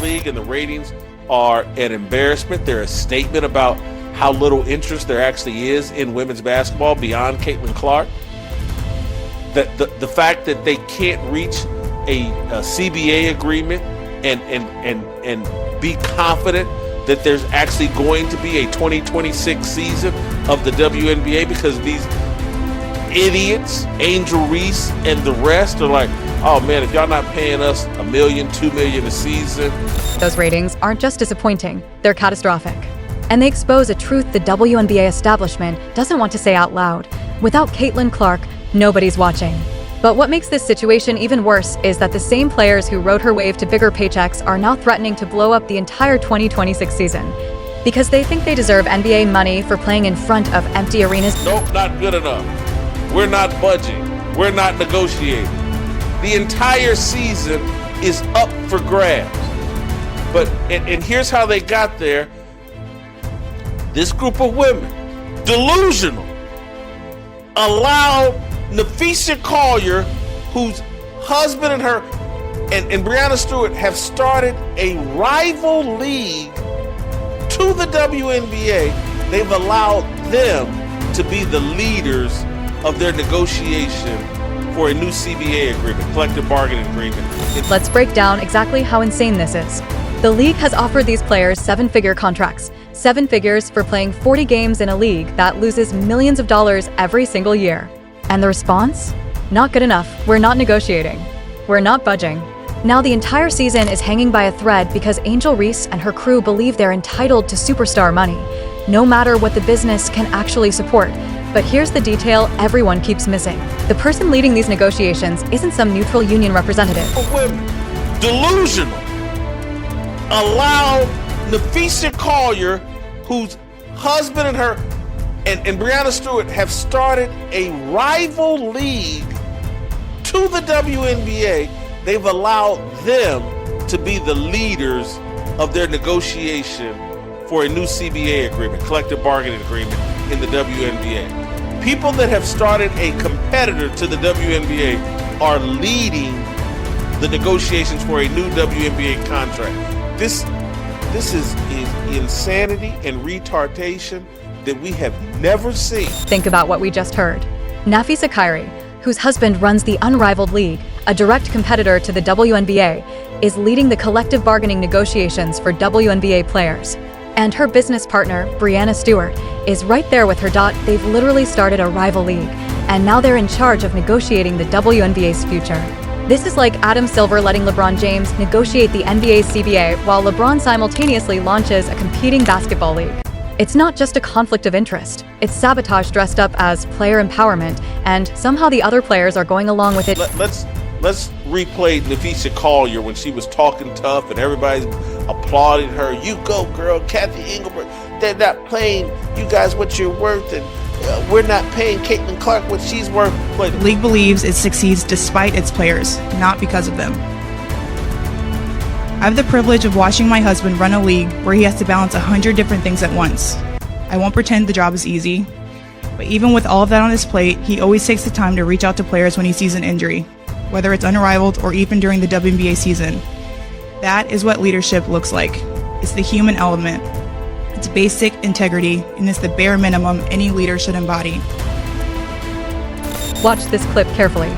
League and the ratings are an embarrassment. They're a statement about how little interest there actually is in women's basketball beyond Caitlin Clark. The fact that they can't reach a CBA agreement and be confident that there's actually going to be a 2026 season of the WNBA because these idiots, Angel Reese and the rest, are like, oh man, if y'all not paying us $1 million, $2 million a season. Those ratings aren't just disappointing, they're catastrophic. And they expose a truth the WNBA establishment doesn't want to say out loud. Without Caitlin Clark, nobody's watching. But what makes this situation even worse is that the same players who rode her wave to bigger paychecks are now threatening to blow up the entire 2026 season. Because they think they deserve NBA money for playing in front of empty arenas. Nope, not good enough. We're not budging. We're not negotiating. The entire season is up for grabs. But, and here's how they got there. This group of women, delusional, allowed Nafisa Collier, whose husband and her and Breanna Stewart have started a rival league to the WNBA. They've allowed them to be the leaders of their negotiation for a new CBA agreement, collective bargaining agreement. Let's break down exactly how insane this is. The league has offered these players 7-figure contracts. 7 figures for playing 40 games in a league that loses millions of dollars every single year. And the response? Not good enough. We're not negotiating. We're not budging. Now the entire season is hanging by a thread because Angel Reese and her crew believe they're entitled to superstar money, no matter what the business can actually support. But here's the detail everyone keeps missing. The person leading these negotiations isn't some neutral union representative. Women, delusional, allowed Nafisa Collier, whose husband and her and Breanna Stewart have started a rival league to the WNBA. They've allowed them to be the leaders of their negotiation for a new CBA agreement, collective bargaining agreement in the WNBA. People that have started a competitor to the WNBA are leading the negotiations for a new WNBA contract. This is insanity and retardation that we have never seen. Think about what we just heard. Nafisa Kyrie, whose husband runs the unrivaled league, a direct competitor to the WNBA, is leading the collective bargaining negotiations for WNBA players. And her business partner, Breanna Stewart, is right there with her. They've literally started a rival league, and now they're in charge of negotiating the WNBA's future. This is like Adam Silver letting LeBron James negotiate the NBA's CBA while LeBron simultaneously launches a competing basketball league. It's not just a conflict of interest. It's sabotage dressed up as player empowerment, and somehow the other players are going along with it. Let's replay Nafisa Collier when she was talking tough and everybody's applauding her. You go, girl. Kathy Engelbert. They're not paying you guys what you're worth, and we're not paying Caitlin Clark what she's worth. The league believes it succeeds despite its players, not because of them. I have the privilege of watching my husband run a league where he has to balance 100 different things at once. I won't pretend the job is easy, but even with all of that on his plate, he always takes the time to reach out to players when he sees an injury, whether it's unrivaled or even during the WNBA season. That is what leadership looks like. It's the human element. It's basic integrity, and it's the bare minimum any leader should embody. Watch this clip carefully.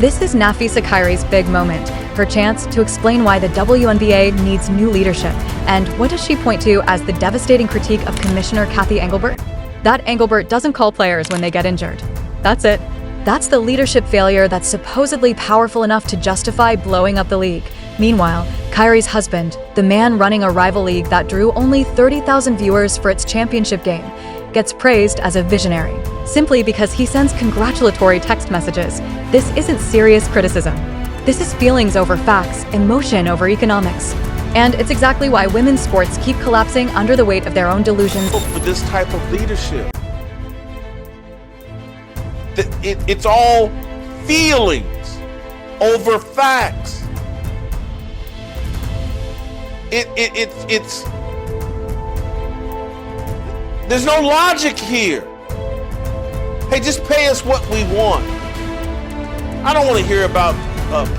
This is Nafisa Kyrie's big moment, her chance to explain why the WNBA needs new leadership. And what does she point to as the devastating critique of Commissioner Kathy Engelbert? That Engelbert doesn't call players when they get injured. That's it. That's the leadership failure that's supposedly powerful enough to justify blowing up the league. Meanwhile, Kyrie's husband, the man running a rival league that drew only 30,000 viewers for its championship game, gets praised as a visionary, simply because he sends congratulatory text messages. This isn't serious criticism. This is feelings over facts, emotion over economics. And it's exactly why women's sports keep collapsing under the weight of their own delusions. For this type of leadership, it's all feelings over facts. It's there's no logic here. Hey, just pay us what we want. I don't want to hear about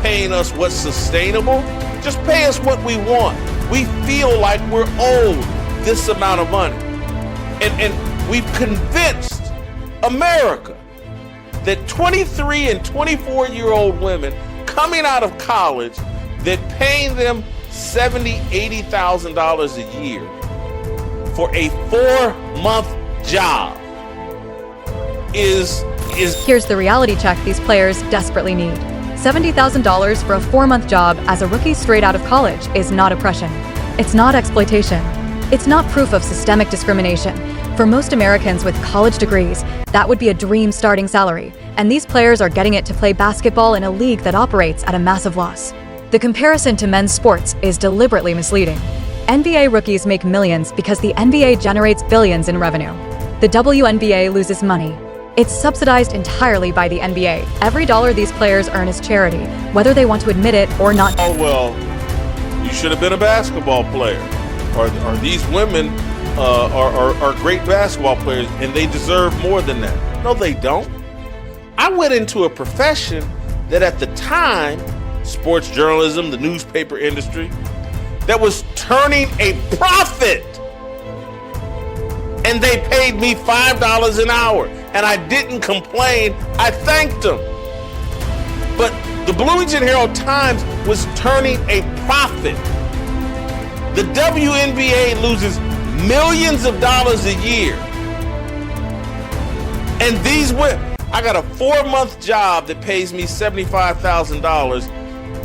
paying us what's sustainable. Just pay us what we want. We feel like we're owed this amount of money. And we've convinced America that 23 and 24-year-old women coming out of college, that paying them $70,000, $80,000 a year for a 4-month job is. Here's the reality check these players desperately need. $70,000 for a 4-month job as a rookie straight out of college is not oppression. It's not exploitation. It's not proof of systemic discrimination. For most Americans with college degrees, that would be a dream starting salary, and these players are getting it to play basketball in a league that operates at a massive loss. The comparison to men's sports is deliberately misleading. NBA rookies make millions because the NBA generates billions in revenue. The WNBA loses money. It's subsidized entirely by the NBA. Every dollar these players earn is charity, whether they want to admit it or not. Oh, well, you should have been a basketball player. Or these women are great basketball players and they deserve more than that. No, they don't. I went into a profession that at the time, sports journalism, the newspaper industry, that was turning a profit. And they paid me $5 an hour. And I didn't complain. I thanked them. But the Bloomington Herald-Times was turning a profit. The WNBA loses millions of dollars a year. And these women, I got a 4-month job that pays me $75,000.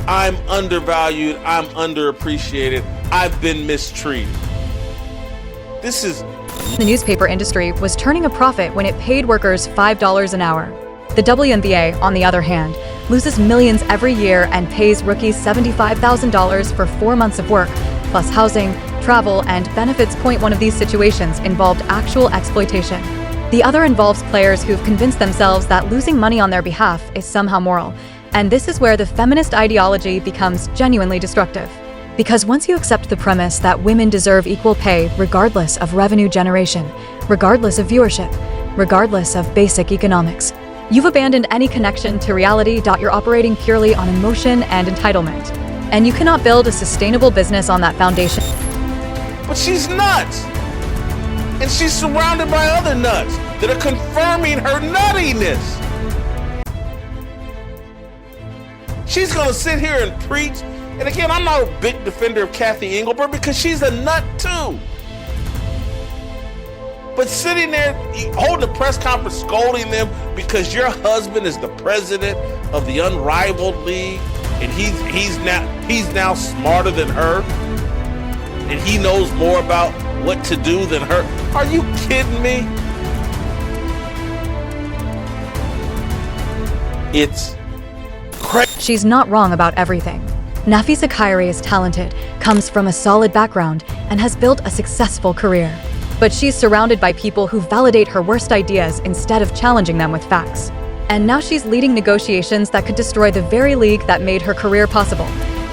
I'm undervalued. I'm underappreciated. I've been mistreated. This is... The newspaper industry was turning a profit when it paid workers $5 an hour. The WNBA, on the other hand, loses millions every year and pays rookies $75,000 for 4 months of work, plus housing, travel, and benefits. One of these situations involved actual exploitation. The other involves players who've convinced themselves that losing money on their behalf is somehow moral. And this is where the feminist ideology becomes genuinely destructive. Because once you accept the premise that women deserve equal pay regardless of revenue generation, regardless of viewership, regardless of basic economics, you've abandoned any connection to reality. You're operating purely on emotion and entitlement. And you cannot build a sustainable business on that foundation. But she's nuts. And she's surrounded by other nuts that are confirming her nuttiness. She's gonna sit here and preach. And again, I'm not a big defender of Kathy Engelbert because she's a nut too. But sitting there holding a press conference scolding them because your husband is the president of the unrivaled league and he's now smarter than her and he knows more about what to do than her. Are you kidding me? It's crazy. She's not wrong about everything. Nafisa Khairi is talented, comes from a solid background, and has built a successful career. But she's surrounded by people who validate her worst ideas instead of challenging them with facts. And now she's leading negotiations that could destroy the very league that made her career possible.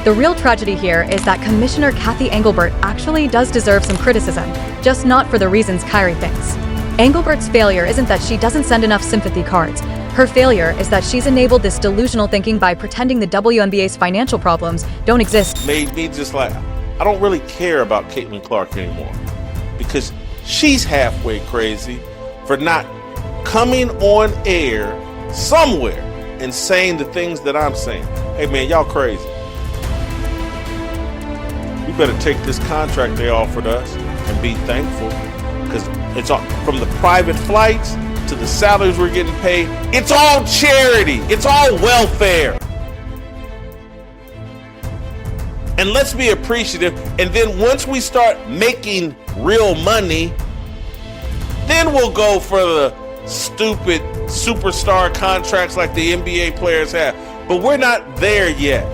The real tragedy here is that Commissioner Kathy Engelbert actually does deserve some criticism, just not for the reasons Khairi thinks. Engelbert's failure isn't that she doesn't send enough sympathy cards. Her failure is that she's enabled this delusional thinking by pretending the WNBA's financial problems don't exist. Made me just like, I don't really care about Caitlin Clark anymore because she's halfway crazy for not coming on air somewhere and saying the things that I'm saying. Hey man, y'all crazy. We better take this contract they offered us and be thankful because it's all, from the private flights to the salaries we're getting paid, it's all charity, it's all welfare. And let's be appreciative. And then once we start making real money, then we'll go for the stupid superstar contracts like the NBA players have. But we're not there yet.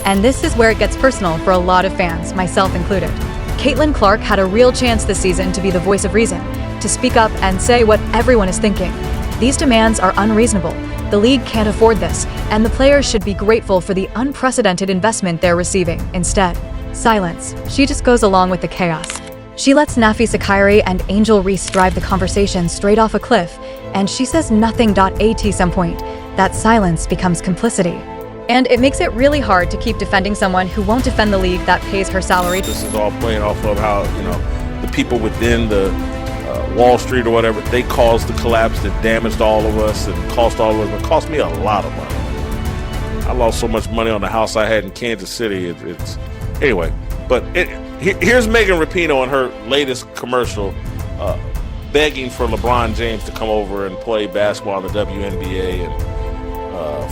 And this is where it gets personal for a lot of fans, myself included. Caitlin Clark had a real chance this season to be the voice of reason, to speak up and say what everyone is thinking. These demands are unreasonable. The league can't afford this, and the players should be grateful for the unprecedented investment they're receiving. Instead, silence. She just goes along with the chaos. She lets Nafisa Khairi and Angel Reese drive the conversation straight off a cliff, and she says nothing. At some point, that silence becomes complicity. And it makes it really hard to keep defending someone who won't defend the league that pays her salary. This is all playing off of how, the people within the Wall Street or whatever, they caused the collapse that damaged all of us and cost all of us. It cost me a lot of money. I lost so much money on the house I had in Kansas City. Anyway, but here's Megan Rapinoe in her latest commercial begging for LeBron James to come over and play basketball in the WNBA and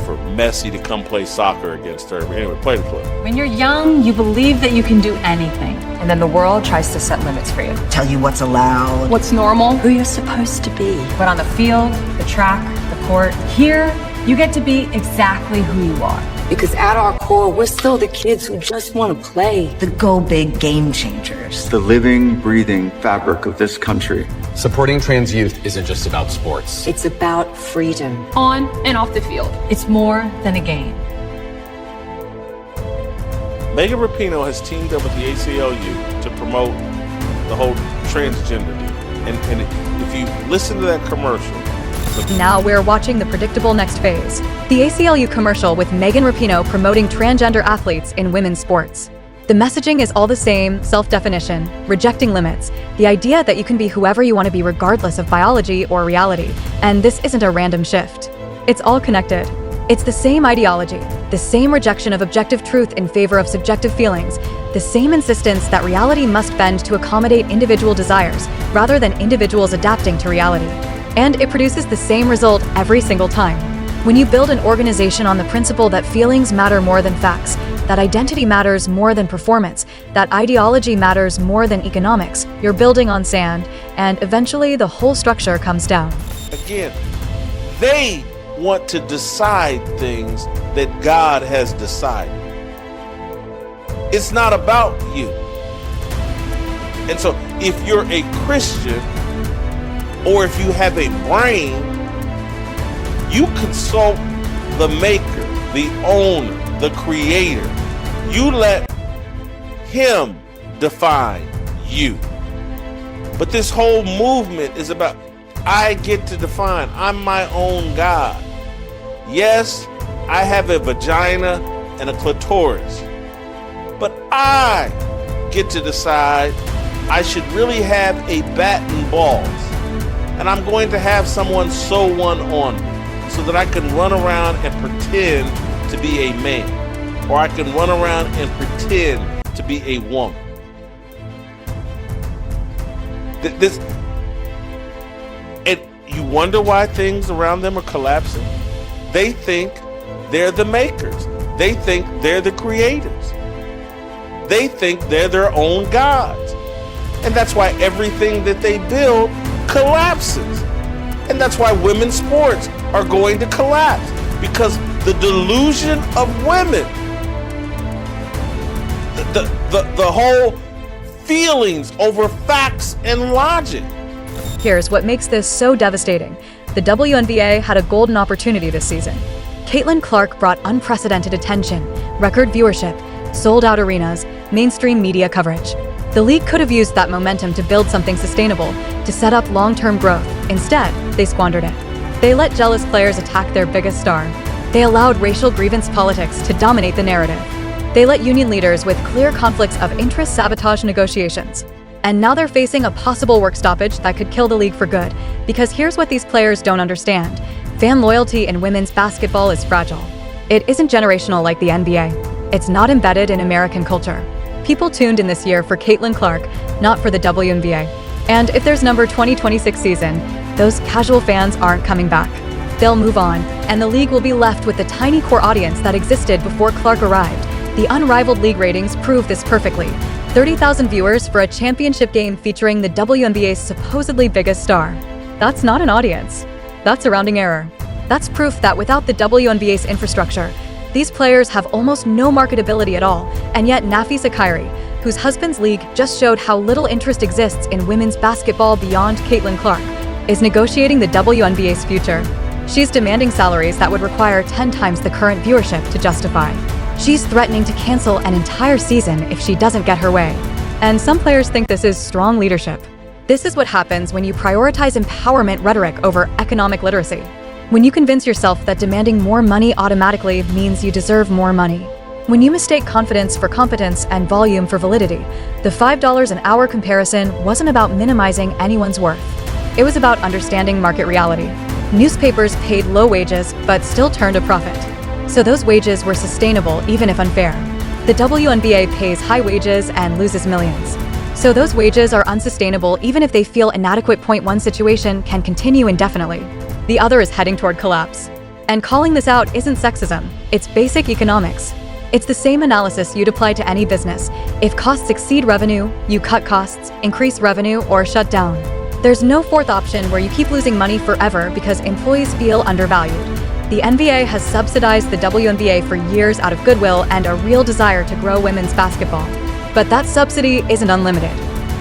for Messi to come play soccer against her. Anyway, play the clip. When you're young, you believe that you can do anything. And then the world tries to set limits for you. Tell you what's allowed, What's normal, who you're supposed to be. but on the field, the track, the court, here, you get to be exactly who you are. Because at our core, we're still the kids who just want to play. The go big game changers. The living, breathing fabric of this country. Supporting trans youth isn't just about sports. It's about freedom. On and off the field. It's more than a game. Megan Rapinoe has teamed up with the ACLU to promote the whole transgender deal. And if you listen to that commercial, Now we're watching the predictable next phase. The ACLU commercial with Megan Rapinoe promoting transgender athletes in women's sports. The messaging is all the same: self-definition, rejecting limits, the idea that you can be whoever you want to be regardless of biology or reality. And this isn't a random shift. It's all connected. It's the same ideology, the same rejection of objective truth in favor of subjective feelings, the same insistence that reality must bend to accommodate individual desires rather than individuals adapting to reality. And it produces the same result every single time. When you build an organization on the principle that feelings matter more than facts, that identity matters more than performance, that ideology matters more than economics, you're building on sand, and eventually the whole structure comes down. again, they want to decide things that God has decided. It's not about you. And so if you're a Christian, or if you have a brain, you consult the maker, the owner, the creator. You let him define you. But this whole movement is about, I get to define. I'm my own God. Yes, I have a vagina and a clitoris, but I get to decide I should really have a bat and balls. And I'm going to have someone sew one on me so that I can run around and pretend to be a man. Or I can run around and pretend to be a woman. And you wonder why things around them are collapsing. They think they're the makers. They think they're the creators. They think they're their own gods. And that's why everything that they build collapses. And that's why women's sports are going to collapse, because the delusion of women, the whole feelings over facts and logic. Here's what makes this so devastating. The WNBA had a golden opportunity this season. Caitlin Clark brought unprecedented attention, record viewership, sold-out arenas, mainstream media coverage. The league could have used that momentum to build something sustainable, to set up long-term growth. Instead, they squandered it. They let jealous players attack their biggest star. They allowed racial grievance politics to dominate the narrative. They let union leaders with clear conflicts of interest sabotage negotiations. And now they're facing a possible work stoppage that could kill the league for good. Because here's what these players don't understand. Fan loyalty in women's basketball is fragile. It isn't generational like the NBA. It's not embedded in American culture. People tuned in this year for Caitlin Clark, not for the WNBA. And if there's number 2026 season, those casual fans aren't coming back. They'll move on, and the league will be left with the tiny core audience that existed before Clark arrived. The unrivaled league ratings prove this perfectly. 30,000 viewers for a championship game featuring the WNBA's supposedly biggest star. That's not an audience. That's a rounding error. That's proof that without the WNBA's infrastructure, these players have almost no marketability at all. And yet Nafi Sakhiri, whose husband's league just showed how little interest exists in women's basketball beyond Caitlin Clark, is negotiating the WNBA's future. She's demanding salaries that would require 10 times the current viewership to justify. She's threatening to cancel an entire season if she doesn't get her way. And some players think this is strong leadership. This is what happens when you prioritize empowerment rhetoric over economic literacy. When you convince yourself that demanding more money automatically means you deserve more money. When you mistake confidence for competence and volume for validity, the $5 an hour comparison wasn't about minimizing anyone's worth. It was about understanding market reality. Newspapers paid low wages but still turned a profit. So those wages were sustainable even if unfair. The WNBA pays high wages and loses millions. So those wages are unsustainable even if they feel inadequate. Point one situation can continue indefinitely. The other is heading toward collapse. And calling this out isn't sexism, it's basic economics. It's the same analysis you'd apply to any business. If costs exceed revenue, you cut costs, increase revenue, or shut down. There's no fourth option where you keep losing money forever because employees feel undervalued. The NBA has subsidized the WNBA for years out of goodwill and a real desire to grow women's basketball. But that subsidy isn't unlimited.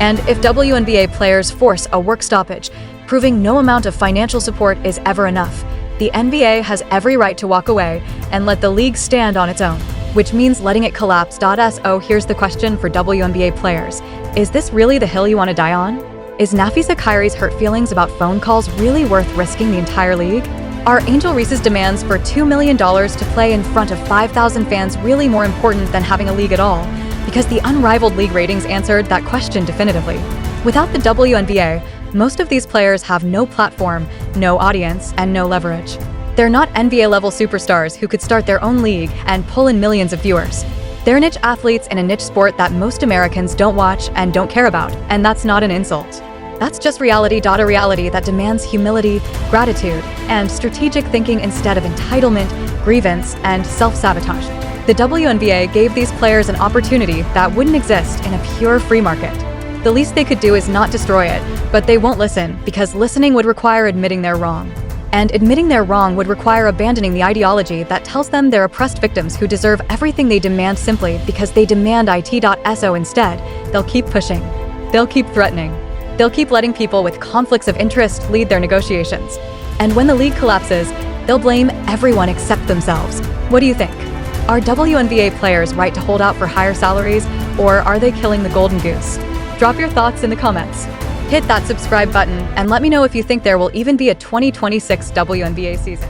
And if WNBA players force a work stoppage, proving no amount of financial support is ever enough, the NBA has every right to walk away and let the league stand on its own, which means letting it collapse. So here's the question for WNBA players. Is this really the hill you want to die on? Is Nafisa Khairi's hurt feelings about phone calls really worth risking the entire league? Are Angel Reese's demands for $2 million to play in front of 5,000 fans really more important than having a league at all? Because the unrivaled league ratings answered that question definitively. Without the WNBA, most of these players have no platform, no audience, and no leverage. They're not NBA-level superstars who could start their own league and pull in millions of viewers. They're niche athletes in a niche sport that most Americans don't watch and don't care about, and that's not an insult. That's just reality. A reality that demands humility, gratitude, and strategic thinking instead of entitlement, grievance, and self-sabotage. The WNBA gave these players an opportunity that wouldn't exist in a pure free market. The least they could do is not destroy it, but they won't listen because listening would require admitting they're wrong. And admitting they're wrong would require abandoning the ideology that tells them they're oppressed victims who deserve everything they demand simply because they demand it. Instead, they'll keep pushing. They'll keep threatening. They'll keep letting people with conflicts of interest lead their negotiations. And when the league collapses, they'll blame everyone except themselves. What do you think? Are WNBA players right to hold out for higher salaries, or are they killing the golden goose? Drop your thoughts in the comments. Hit that subscribe button and let me know if you think there will even be a 2026 WNBA season.